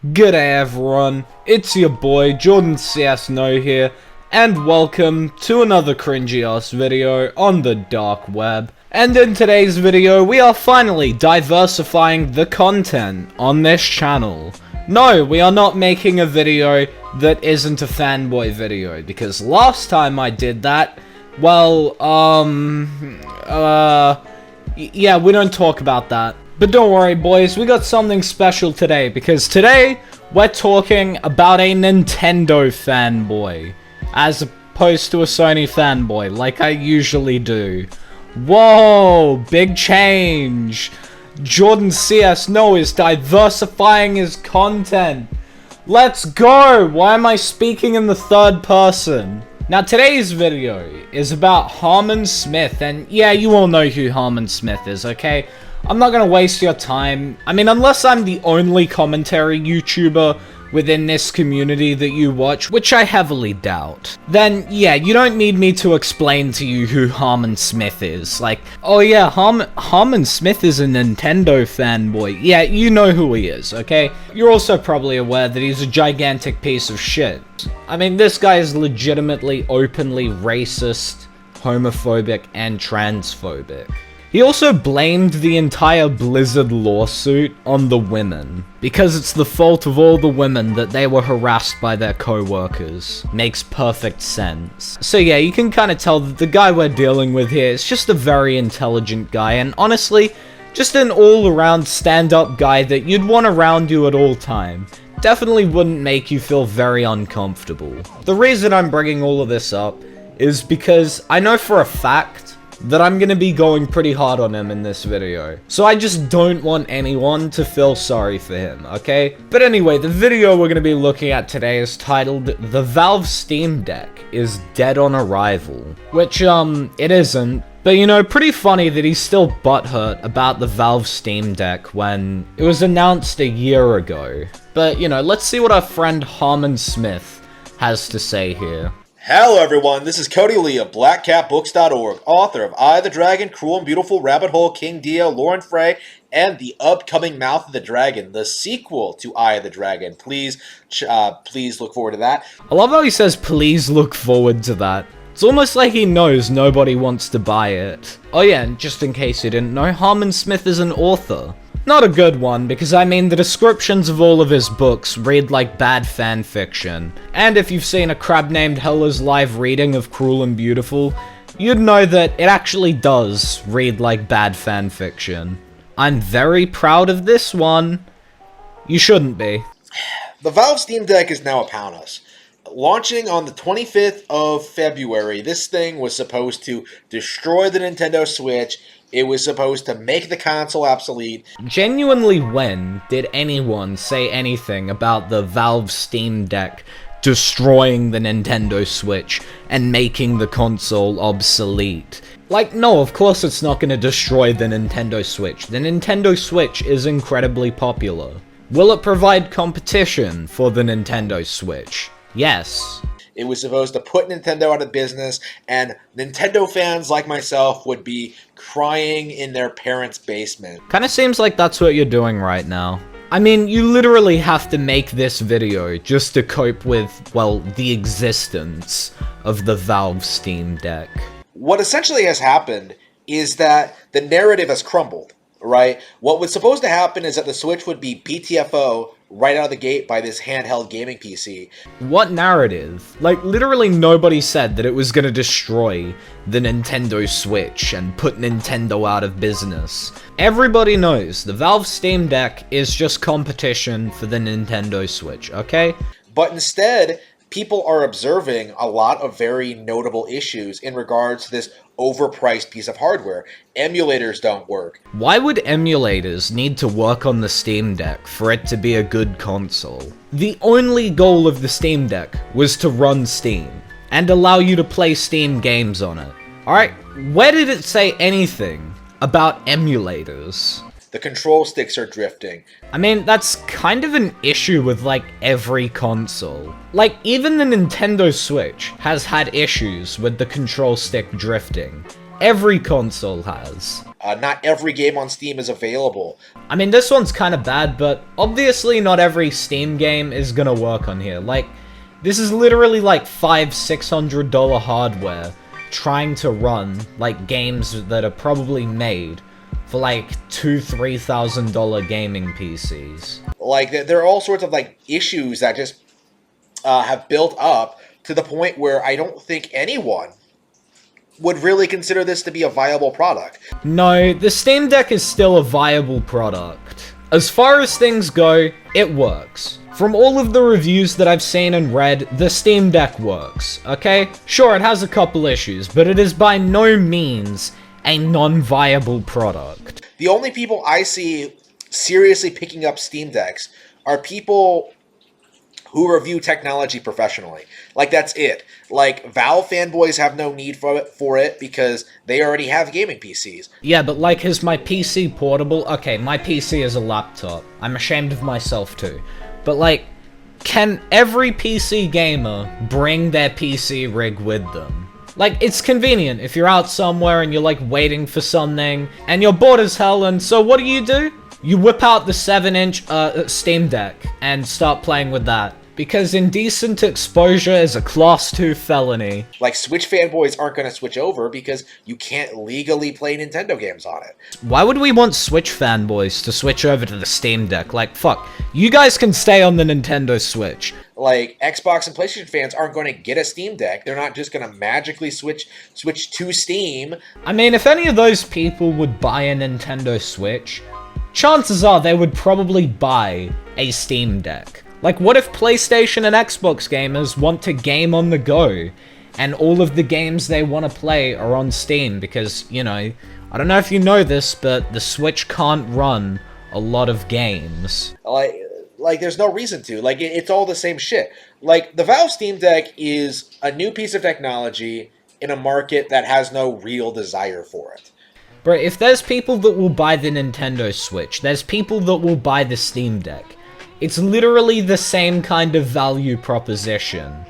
G'day everyone, it's your boy Jordan CS No here, and welcome to another cringy ass video on the dark web. And in today's video, we are finally diversifying the content on this channel. No, we are not making a video that isn't a fanboy video, because last time I did that, well, yeah, we don't talk about that. But don't worry boys, we got something special today, because today we're talking about a Nintendo fanboy, as opposed to a Sony fanboy, like I usually do. Whoa, big change! Jordan CS No is diversifying his content. Let's go! Why am I speaking in the third person? Now today's video is about Harman Smith, and yeah, you all know who Harman Smith is, okay? I'm not gonna waste your time. I mean, unless I'm the only commentary YouTuber within this community that you watch, which I heavily doubt, then yeah, you don't need me to explain to you who Harman Smith is. Like, oh yeah, Harman Smith is a Nintendo fanboy. Yeah, you know who he is, okay? You're also probably aware that he's a gigantic piece of shit. I mean, this guy is legitimately openly racist, homophobic, and transphobic. He also blamed the entire Blizzard lawsuit on the women, because it's the fault of all the women that they were harassed by their co-workers. Makes perfect sense. So yeah, you can kind of tell that the guy we're dealing with here is just a very intelligent guy, and honestly, just an all-around stand-up guy that you'd want around you at all time. Definitely wouldn't make you feel very uncomfortable. The reason I'm bringing all of this up is because I know for a fact that I'm gonna be going pretty hard on him in this video. So I just don't want anyone to feel sorry for him, okay? But anyway, the video we're gonna be looking at today is titled, "The Valve Steam Deck is Dead on Arrival." Which, it isn't. But you know, pretty funny that he's still butthurt about the Valve Steam Deck when it was announced a year ago. But, you know, let's see what our friend Harman Smith has to say here. Hello everyone, this is Cody Lee of BlackCatBooks.org, author of I the Dragon, Cruel and Beautiful, Rabbit Hole, King Dio, Lauren Thre, and the upcoming Mouth of the Dragon, the sequel to I the Dragon. Please look forward to that. I love how he says, please look forward to that. It's almost like he knows nobody wants to buy it. Oh yeah, and just in case you didn't know, Harman Smith is an author. Not a good one, because I mean the descriptions of all of his books read like bad fanfiction. And if you've seen a crab named Hella's live reading of Cruel and Beautiful, you'd know that it actually does read like bad fanfiction. I'm very proud of this one. You shouldn't be. The Valve Steam Deck is now upon us. Launching on the 25th of February, this thing was supposed to destroy the Nintendo Switch. It was supposed to make the console obsolete. Genuinely, when did anyone say anything about the Valve Steam Deck destroying the Nintendo Switch and making the console obsolete? Like, no, of course it's not gonna destroy the Nintendo Switch. The Nintendo Switch is incredibly popular. Will it provide competition for the Nintendo Switch? Yes. It was supposed to put Nintendo out of business, and Nintendo fans like myself would be crying in their parents' basement. Kinda seems like that's what you're doing right now. I mean, you literally have to make this video just to cope with, well, the existence of the Valve Steam Deck. What essentially has happened is that the narrative has crumbled, right? What was supposed to happen is that the Switch would be BTFO right out of the gate by this handheld gaming PC. What narrative? Like, literally nobody said that it was gonna destroy the Nintendo Switch and put Nintendo out of business. Everybody knows the Valve Steam Deck is just competition for the Nintendo Switch, okay? But instead, people are observing a lot of very notable issues in regards to this overpriced piece of hardware. Emulators don't work. Why would emulators need to work on the Steam Deck for it to be a good console? The only goal of the Steam Deck was to run Steam and allow you to play Steam games on it. Alright, where did it say anything about emulators? The control sticks are drifting. I mean, that's kind of an issue with, like, every console. Like, even the Nintendo Switch has had issues with the control stick drifting. Every console has. Not every game on Steam is available. I mean, this one's kind of bad, but obviously not every Steam game is gonna work on here. Like, this is literally like $500-600 hardware trying to run, like, games that are probably made for like $2,000-3,000 gaming PCs. Like, there are all sorts of, like, issues that just have built up to the point where I don't think anyone would really consider this to be a viable product. No, the Steam Deck is still a viable product. As far as things go, it works. From all of the reviews that I've seen and read, the Steam Deck works, okay? Sure, it has a couple issues, but it is by no means a non-viable product. The only people I see seriously picking up Steam Decks are people who review technology professionally. Like, that's it. Like, Valve fanboys have no need for it because they already have gaming PCs. Yeah, but like, is my PC portable? Okay, my PC is a laptop. I'm ashamed of myself too. But like, can every PC gamer bring their PC rig with them? Like, it's convenient if you're out somewhere and you're like waiting for something and you're bored as hell, and so what do? You whip out the 7-inch Steam Deck and start playing with that. Because indecent exposure is a Class 2 felony. Like, Switch fanboys aren't going to switch over because you can't legally play Nintendo games on it. Why would we want Switch fanboys to switch over to the Steam Deck? Like, fuck. You guys can stay on the Nintendo Switch. Like, Xbox and PlayStation fans aren't going to get a Steam Deck. They're not just going to magically switch to Steam. I mean, if any of those people would buy a Nintendo Switch, chances are they would probably buy a Steam Deck. Like, what if PlayStation and Xbox gamers want to game on the go, and all of the games they want to play are on Steam? Because, you know, I don't know if you know this, but the Switch can't run a lot of games. Like there's no reason to. Like, it's all the same shit. Like, the Valve Steam Deck is a new piece of technology in a market that has no real desire for it. Bro, if there's people that will buy the Nintendo Switch, there's people that will buy the Steam Deck. It's literally the same kind of value proposition,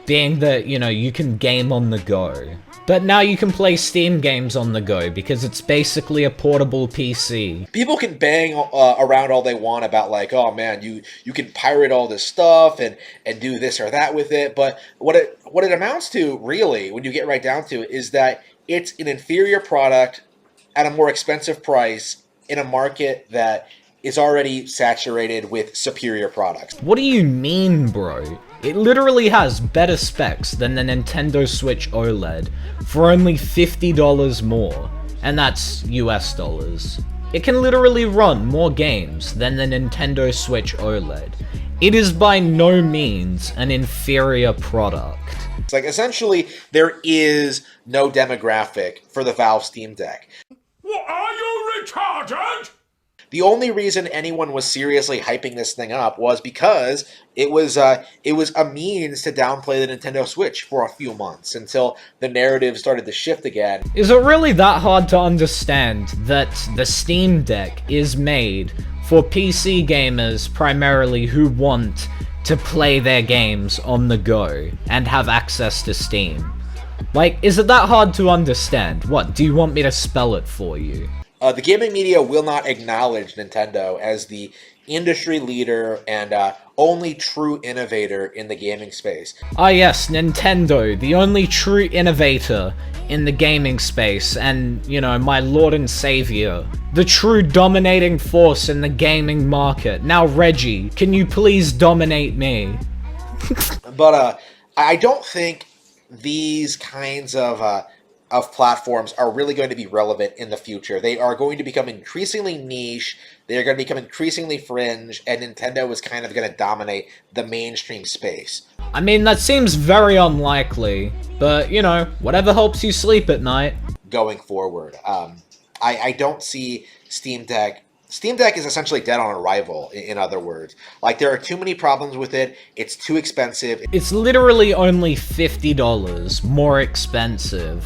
being that, you know, you can game on the go. But now you can play Steam games on the go, because it's basically a portable PC. People can bang around all they want about, like, oh man, you can pirate all this stuff and do this or that with it, but what it amounts to, really, when you get right down to it, is that it's an inferior product at a more expensive price in a market that is already saturated with superior products. What do you mean, bro? It literally has better specs than the Nintendo Switch OLED for only $50 more, and that's US dollars. It can literally run more games than the Nintendo Switch OLED. It is by no means an inferior product. It's like, essentially, there is no demographic for the Valve Steam Deck. What, are you retarded? The only reason anyone was seriously hyping this thing up was because it was a means to downplay the Nintendo Switch for a few months until the narrative started to shift again. Is it really that hard to understand that the Steam Deck is made for PC gamers primarily who want to play their games on the go and have access to Steam? Like, is it that hard to understand? What, do you want me to spell it for you? The gaming media will not acknowledge Nintendo as the industry leader and only true innovator in the gaming space. Ah yes, Nintendo, the only true innovator in the gaming space, and, you know, my lord and savior, the true dominating force in the gaming market. Now, Reggie, can you please dominate me? But I don't think these kinds of platforms are really going to be relevant in the future. They are going to become increasingly niche, they are going to become increasingly fringe, and Nintendo is kind of going to dominate the mainstream space. I mean, that seems very unlikely, but, you know, whatever helps you sleep at night. Going forward, I don't see Steam Deck. Steam Deck is essentially dead on arrival, in other words. Like, there are too many problems with it, it's too expensive. It's literally only $50 more expensive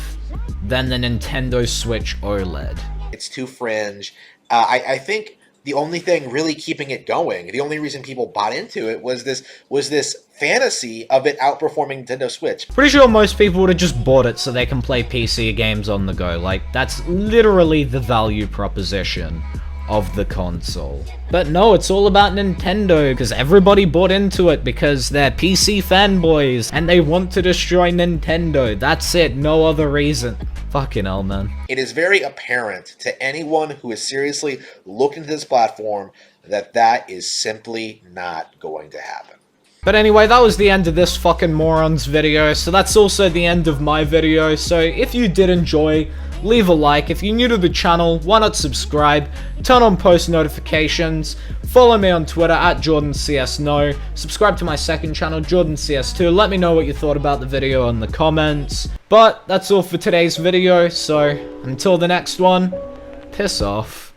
than the Nintendo Switch OLED. It's too fringe. I think the only thing really keeping it going, the only reason people bought into it was this fantasy of it outperforming Nintendo Switch. Pretty sure most people would have just bought it so they can play PC games on the go. Like, that's literally the value proposition of the console. But no, it's all about Nintendo, because everybody bought into it because they're PC fanboys and they want to destroy Nintendo. That's it, no other reason. Fucking hell, man. It is very apparent to anyone who is seriously looking to this platform that is simply not going to happen. But anyway, that was the end of this fucking morons video, so that's also the end of my video. So if you did enjoy, leave a like. If you're new to the channel, why not subscribe, turn on post notifications, follow me on Twitter at JordanCSNo, subscribe to my second channel, JordanCS2, let me know what you thought about the video in the comments. But that's all for today's video, so until the next one, piss off.